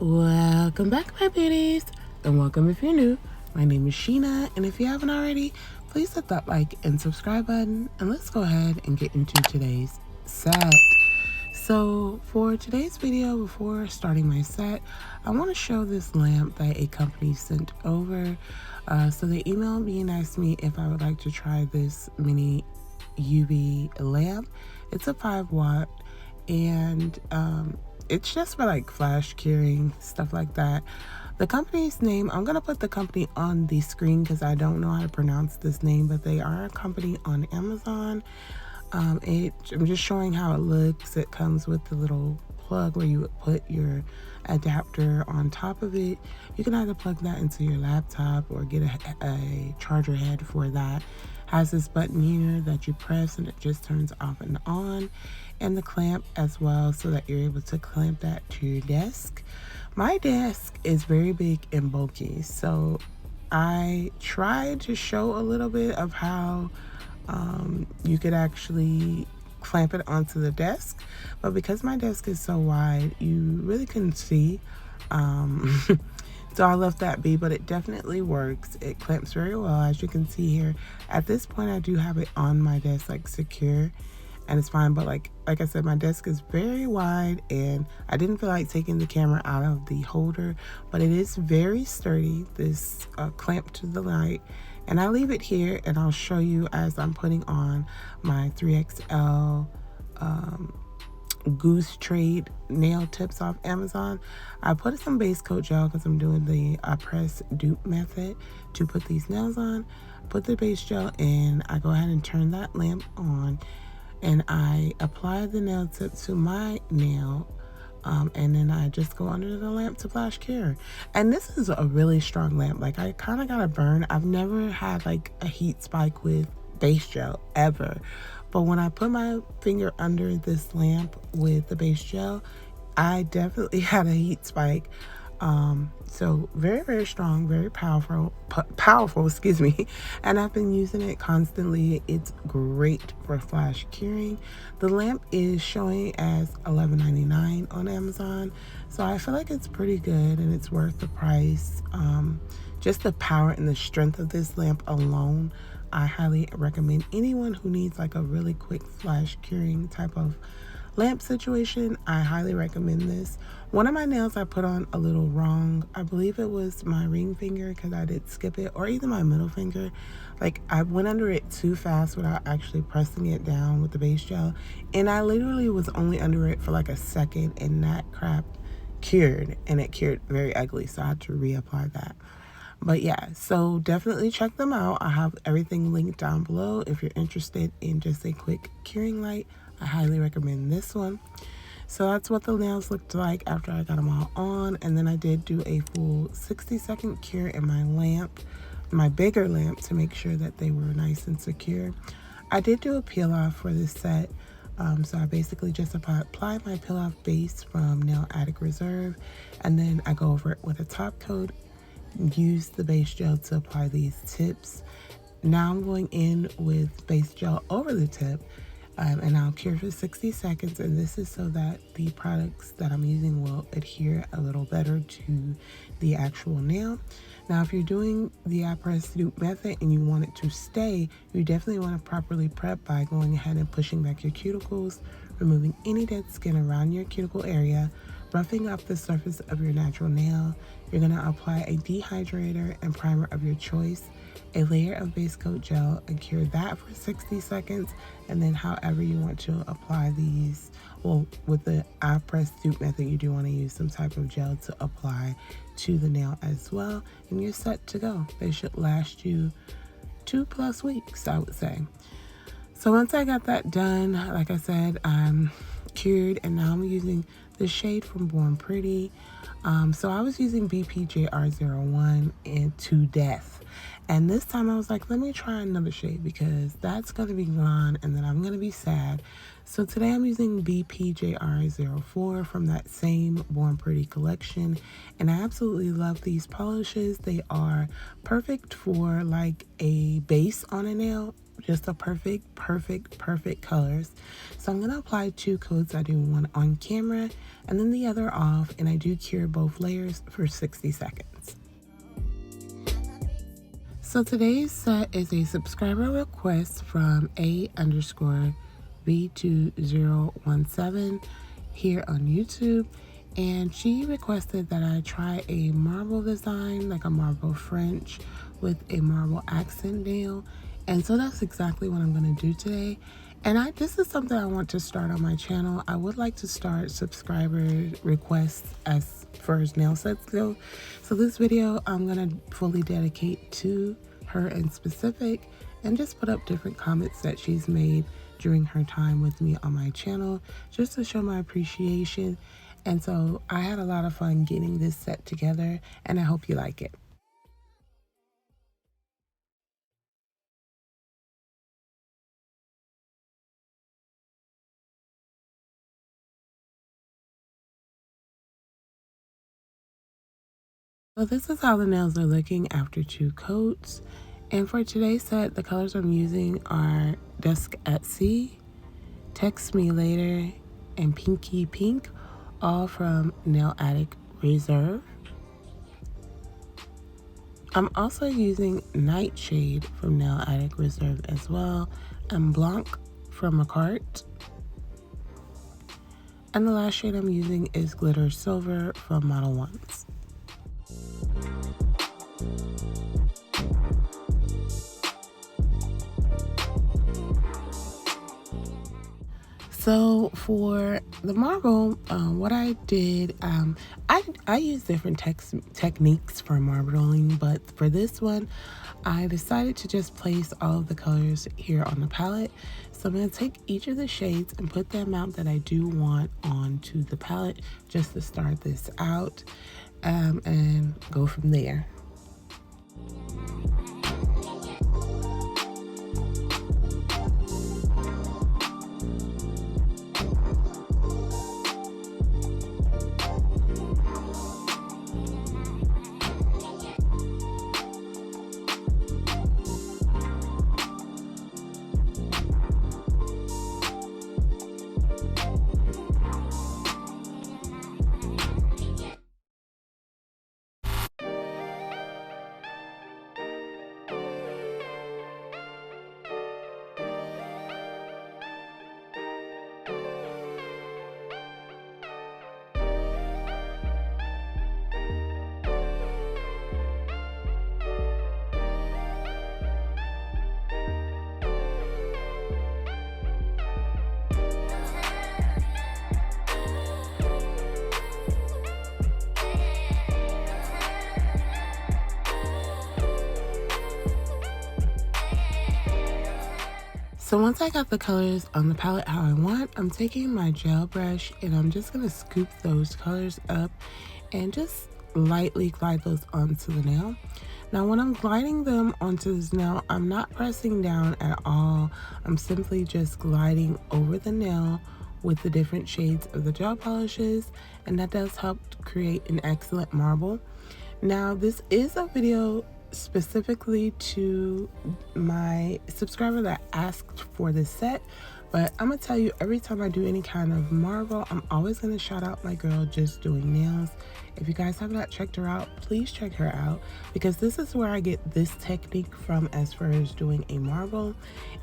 Welcome back, my beauties, and welcome if you're new. My name is Sheena, and if you haven't already, please hit that like and subscribe button, and let's go ahead and get into today's set. So for today's video, before starting my set, I want to show this lamp that a company sent over. So they emailed me and asked me if I would like to try this mini UV lamp. It's a 5 watt, and it's just for like flash curing, stuff like that. The company's name, I'm gonna put the company on the screen because I don't know how to pronounce this name, but they are a company on Amazon. I'm just showing how it looks. It comes with the little plug where you would put your adapter on top of it. You can either plug that into your laptop or get a charger head for that. Has this button here that you press and it just turns off and on, and the clamp as well, so that you're able to clamp that to your desk. My desk is very big and bulky, so I tried to show a little bit of how you could actually clamp it onto the desk, but because my desk is so wide, you really couldn't see. So I left that be, but it definitely works. It clamps very well, as you can see here. At this point, I do have it on my desk, like secure, and it's fine. But like I said, my desk is very wide, and I didn't feel like taking the camera out of the holder, but it is very sturdy, this clamp to the light. And I leave it here, and I'll show you as I'm putting on my 3XL Goose Trade nail tips off Amazon. I put some base coat gel because I'm doing the press dupe method to put these nails on. Put the base gel in. I go ahead and turn that lamp on, and I apply the nail tip to my nail. And then I just go under the lamp to flash cure. And this is a really strong lamp. Like, I kind of got a burn. I've never had like a heat spike with base gel ever. But when I put my finger under this lamp with the base gel, I definitely had a heat spike. So very, very strong, very powerful, excuse me. And I've been using it constantly. It's great for flash curing. The lamp is showing as $11.99 on Amazon. So I feel like it's pretty good and it's worth the price. Just the power and the strength of this lamp alone, I highly recommend anyone who needs like a really quick flash curing type of lamp situation. I highly recommend this. One of my nails I put on a little wrong. I believe it was my ring finger because I did skip it, or either my middle finger. Like, I went under it too fast without actually pressing it down with the base gel, and I literally was only under it for like a second, and that crap cured, and it cured very ugly, so I had to reapply that. But yeah, so definitely check them out. I have everything linked down below. If you're interested in just a quick curing light, I highly recommend this one. So that's what the nails looked like after I got them all on. And then I did do a full 60-second cure in my lamp, my bigger lamp, to make sure that they were nice and secure. I did do a peel off for this set. So I basically just apply my peel off base from Nail Addict Reserve, and then I go over it with a top coat. Use the base gel to apply these tips. Now I'm going in with base gel over the tip, and I'll cure for 60 seconds, and this is so that the products that I'm using will adhere a little better to the actual nail. Now, if you're doing the press dupe method and you want it to stay, you definitely want to properly prep by going ahead and pushing back your cuticles, removing any dead skin around your cuticle area, roughing up the surface of your natural nail. You're going to apply a dehydrator and primer of your choice, a layer of base coat gel, and cure that for 60 seconds. And then however you want to apply these, well, with the press dupe method, you do want to use some type of gel to apply to the nail as well, and you're set to go. They should last you 2+ weeks, I would say. So once I got that done, like I said, I'm cured, and now I'm using the shade from Born Pretty. So I was using BPJR01 and To Death, and this time I was like, let me try another shade because that's going to be gone and then I'm going to be sad. So today I'm using BPJR04 from that same Born Pretty collection, and I absolutely love these polishes. They are perfect for like a base on a nail, just the perfect colors. So I'm going to apply 2 coats. I do one on camera and then the other off, and I do cure both layers for 60 seconds. So today's set is a subscriber request from A_V2017 here on YouTube. And she requested that I try a marble design, like a marble French with a marble accent nail. And so that's exactly what I'm going to do today. And this is something I want to start on my channel. I would like to start subscriber requests as far as nail sets go. So this video I'm going to fully dedicate to her in specific and just put up different comments that she's made during her time with me on my channel, just to show my appreciation. And so I had a lot of fun getting this set together, and I hope you like it. So this is how the nails are looking after 2 coats. And for today's set, the colors I'm using are Dusk at Sea, Text Me Later, and Pinky Pink, all from Nail Addict Reserve. I'm also using Nightshade from Nail Addict Reserve as well, and Blanc from a cart. And the last shade I'm using is Glitter Silver from Model Ones. So for the marble, what I did, I use different techniques for marbling, but for this one, I decided to just place all of the colors here on the palette. So I'm going to take each of the shades and put the amount that I do want onto the palette just to start this out, and go from there. So once I got the colors on the palette how I want, I'm taking my gel brush and I'm just going to scoop those colors up and just lightly glide those onto the nail. Now when I'm gliding them onto this nail, I'm not pressing down at all. I'm simply just gliding over the nail with the different shades of the gel polishes, and that does help create an excellent marble. Now this is a video specifically to my subscriber that asked for this set, but I'm gonna tell you, every time I do any kind of marble, I'm always gonna shout out my girl Just Doing Nails. If you guys have not checked her out, please check her out, because this is where I get this technique from as far as doing a marble.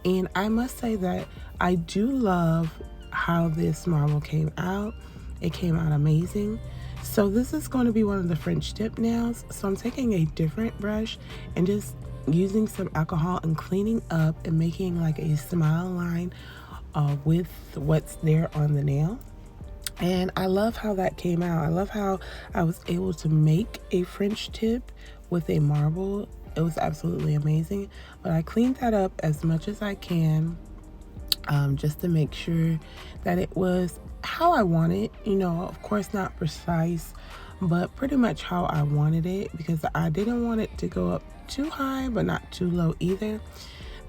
And I must say that I do love how this marble came out. It came out amazing. So this is going to be one of the French tip nails. So I'm taking a different brush and just using some alcohol and cleaning up and making like a smile line with what's there on the nail. And I love how that came out. I love how I was able to make a French tip with a marble. It was absolutely amazing. But I cleaned that up as much as I can, just to make sure that it was how I want it. You know, of course not precise, but pretty much how I wanted it, because I didn't want it to go up too high but not too low either.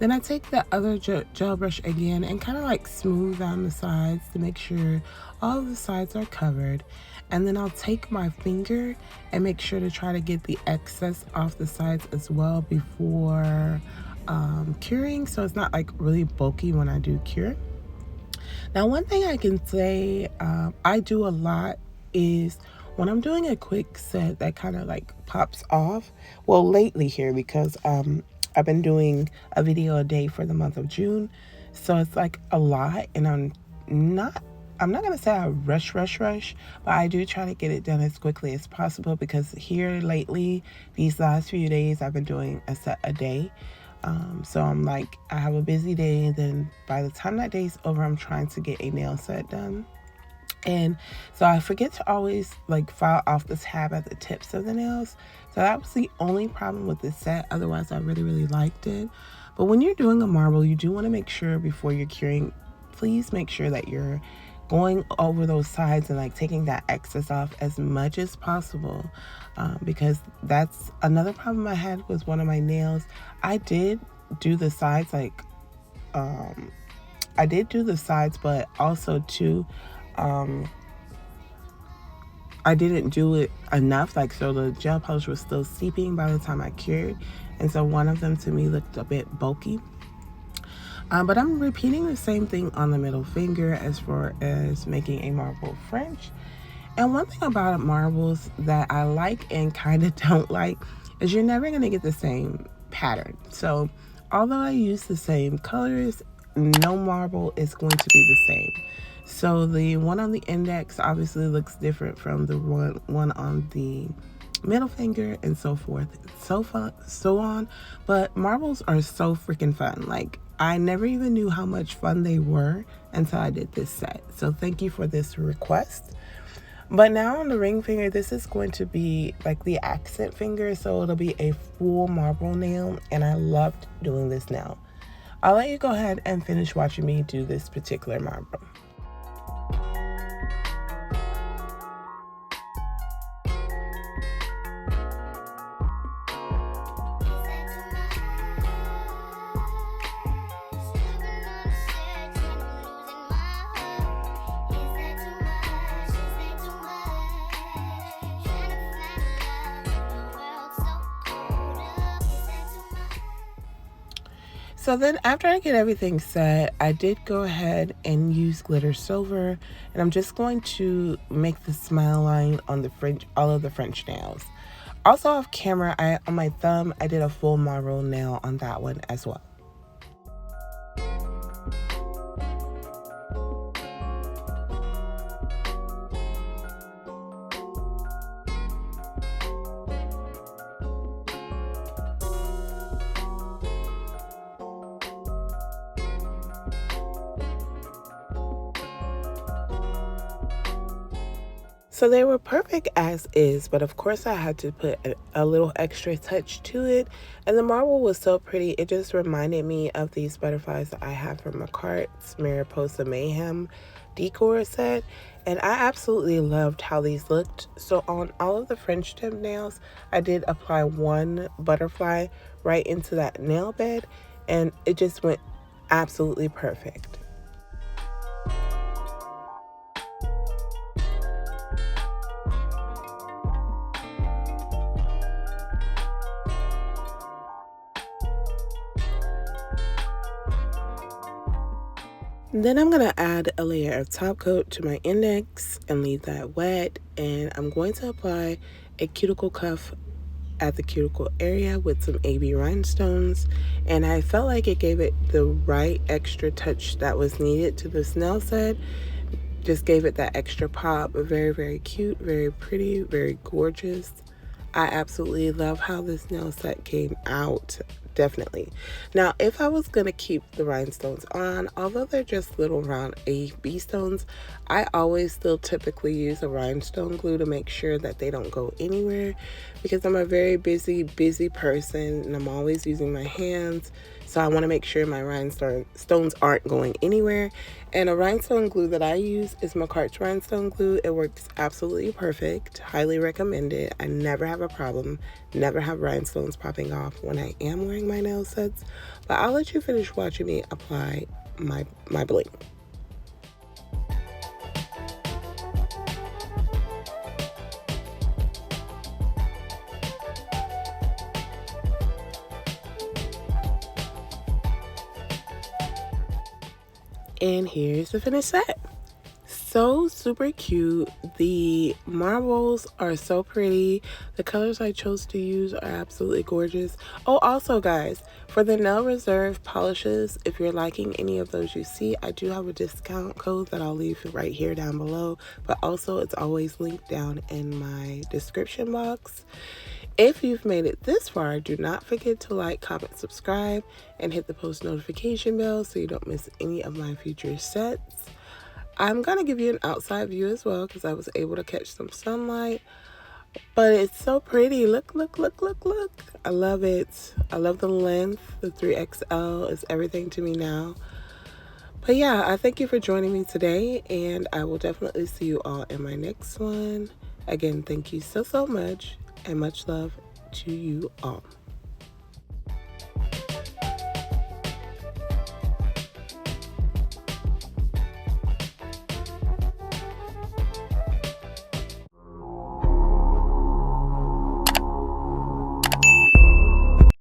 Then I take the other gel brush again and kind of like smooth down the sides to make sure all of the sides are covered. And then I'll take my finger and make sure to try to get the excess off the sides as well before curing, so it's not like really bulky when I do cure. Now, one thing I can say I do a lot is when I'm doing a quick set that kind of like pops off. Well, lately here, because I've been doing a video a day for the month of June, so it's like a lot, and I'm not gonna say I rush, but I do try to get it done as quickly as possible, because here lately, these last few days, I've been doing a set a day. So I'm like, I have a busy day, and then by the time that day's over, I'm trying to get a nail set done. And so I forget to always like file off the tab at the tips of the nails. So that was the only problem with this set. Otherwise, I really liked it. But when you're doing a marble, you do want to make sure before you're curing, please make sure that you're going over those sides and like taking that excess off as much as possible, because that's another problem I had with one of my nails. I did do the sides, like I did do the sides, but also too, I didn't do it enough, like, so the gel polish was still seeping by the time I cured, and so one of them to me looked a bit bulky. But I'm repeating the same thing on the middle finger as far as making a marble French. And one thing about marbles that I like and kind of don't like is you're never going to get the same pattern. So although I use the same colors, no marble is going to be the same. So the one on the index obviously looks different from the one on the middle finger, and so forth, so on. But marbles are so freaking fun. Like, I never even knew how much fun they were until I did this set. So thank you for this request. But now on the ring finger, this is going to be like the accent finger, so it'll be a full marble nail, and I loved doing this nail. I'll let you go ahead and finish watching me do this particular marble. So then after I get everything set, I did go ahead and use glitter silver, and I'm just going to make the smile line on the French, all of the French nails. Also off camera, on my thumb, I did a full marble nail on that one as well. So they were perfect as is, but of course I had to put a little extra touch to it. And the marble was so pretty, it just reminded me of these butterflies that I have from McCart's Mariposa Mayhem decor set. And I absolutely loved how these looked. So on all of the French tip nails, I did apply one butterfly right into that nail bed, and it just went absolutely perfect. Then I'm going to add a layer of top coat to my index and leave that wet. And I'm going to apply a cuticle cuff at the cuticle area with some AB rhinestones. And I felt like it gave it the right extra touch that was needed to this nail set. Just gave it that extra pop. Very cute, very pretty, very gorgeous. I absolutely love how this nail set came out. Definitely. Now, if I was going to keep the rhinestones on, although they're just little round AB stones, I always still typically use a rhinestone glue to make sure that they don't go anywhere, because I'm a very busy person and I'm always using my hands. So I want to make sure my rhinestones aren't going anywhere. And a rhinestone glue that I use is McCart's rhinestone glue. It works absolutely perfect. Highly recommend it. I never have a problem. Never have rhinestones popping off when I am wearing my nail sets. But I'll let you finish watching me apply my bling. And here's the finished set. So super cute. The marbles are so pretty. The colors I chose to use are absolutely gorgeous. Oh, also guys, for the Nail Reserve polishes, if you're liking any of those you see, I do have a discount code that I'll leave right here down below, but also it's always linked down in my description box. If you've made it this far, do not forget to like, comment, subscribe, and hit the post notification bell so you don't miss any of my future sets. I'm going to give you an outside view as well because I was able to catch some sunlight. But it's so pretty. Look, look, look, look, look. I love it. I love the length. The 3XL is everything to me now. But yeah, I thank you for joining me today. And I will definitely see you all in my next one. Again, thank you so, so much. And much love to you all.